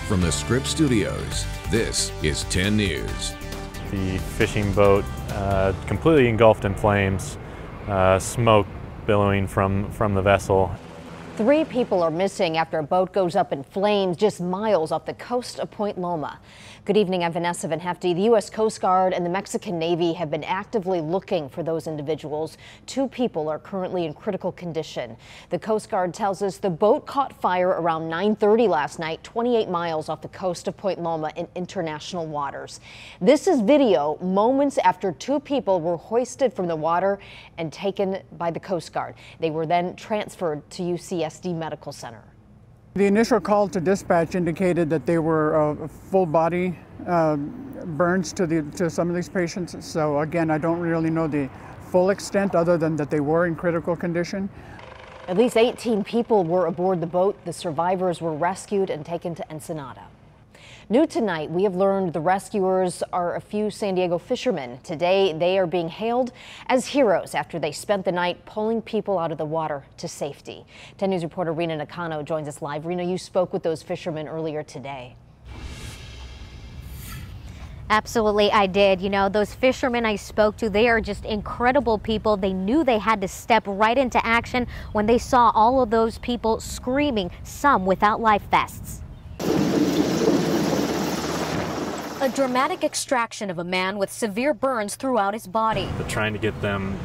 From the Scripps Studios, this is 10 News. The fishing boat completely engulfed in flames, smoke billowing from the vessel. 3 people are missing after a boat goes up in flames just miles off the coast of Point Loma. Good evening, I'm Vanessa Van Hefty. The U.S. Coast Guard and the Mexican Navy have been actively looking for those individuals. 2 people are currently in critical condition. The Coast Guard tells us the boat caught fire around 9:30 last night, 28 miles off the coast of Point Loma in international waters. This is video moments after 2 people were hoisted from the water and taken by the Coast Guard. They were then transferred to UCSD Medical Center. The initial call to dispatch indicated that they were full body burns to some of these patients. So again, I don't really know the full extent other than that they were in critical condition. At least 18 people were aboard the boat. The survivors were rescued and taken to Ensenada. New tonight, we have learned the rescuers are a few San Diego fishermen. Today, they are being hailed as heroes after they spent the night pulling people out of the water to safety. 10 News reporter Rena Nakano joins us live. Rena, you spoke with those fishermen earlier today. Absolutely, I did. You know, those fishermen I spoke to, they are just incredible people. They knew they had to step right into action when they saw all of those people screaming, some without life vests. A dramatic extraction of a man with severe burns throughout his body. But trying to get them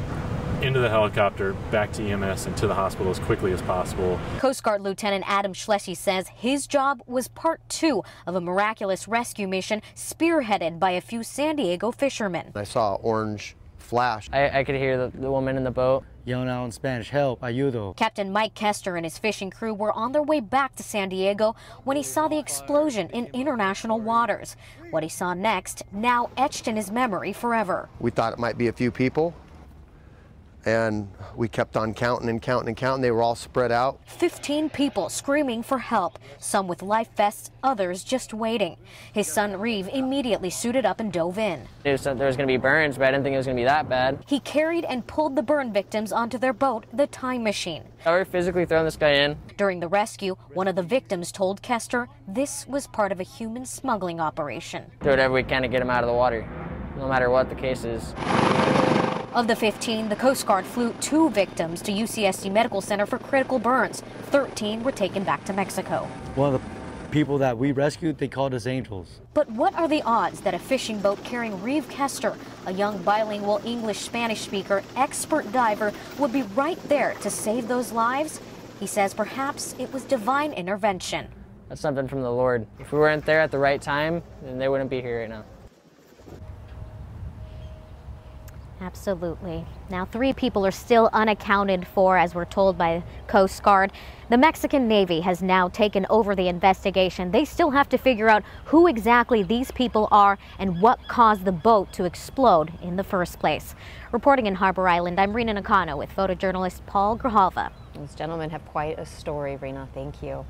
into the helicopter, back to EMS, and to the hospital as quickly as possible. Coast Guard Lieutenant Adam Schleschi says his job was part 2 of a miraculous rescue mission spearheaded by a few San Diego fishermen. I saw orange flash. I could hear the woman in the boat yelling out in Spanish, "Help, ayudo." Captain Mike Kester and his fishing crew were on their way back to San Diego when he saw the explosion in international waters. What he saw next, now etched in his memory forever. We thought it might be a few people, and we kept on counting and counting and counting. They were all spread out. 15 people screaming for help, some with life vests, others just waiting. His son Reeve immediately suited up and dove in. there was going to be burns, but I didn't think it was going to be that bad. He carried and pulled the burn victims onto their boat, the Time Machine. I were physically throwing this guy in. During the rescue, one of the victims told Kester this was part of a human smuggling operation. Do whatever we can to get him out of the water, no matter what the case is. Of the 15, the Coast Guard flew 2 victims to UCSD Medical Center for critical burns. 13 were taken back to Mexico. One of the people that we rescued, they called us angels. But what are the odds that a fishing boat carrying Reeve Kester, a young bilingual English-Spanish speaker, expert diver, would be right there to save those lives? He says perhaps it was divine intervention. That's something from the Lord. If we weren't there at the right time, then they wouldn't be here right now. Absolutely. Now 3 people are still unaccounted for, as we're told by Coast Guard. The Mexican Navy has now taken over the investigation. They still have to figure out who exactly these people are and what caused the boat to explode in the first place. Reporting in Harbor Island, I'm Rena Nakano with photojournalist Paul Grijalva. These gentlemen have quite a story, Rena. Thank you.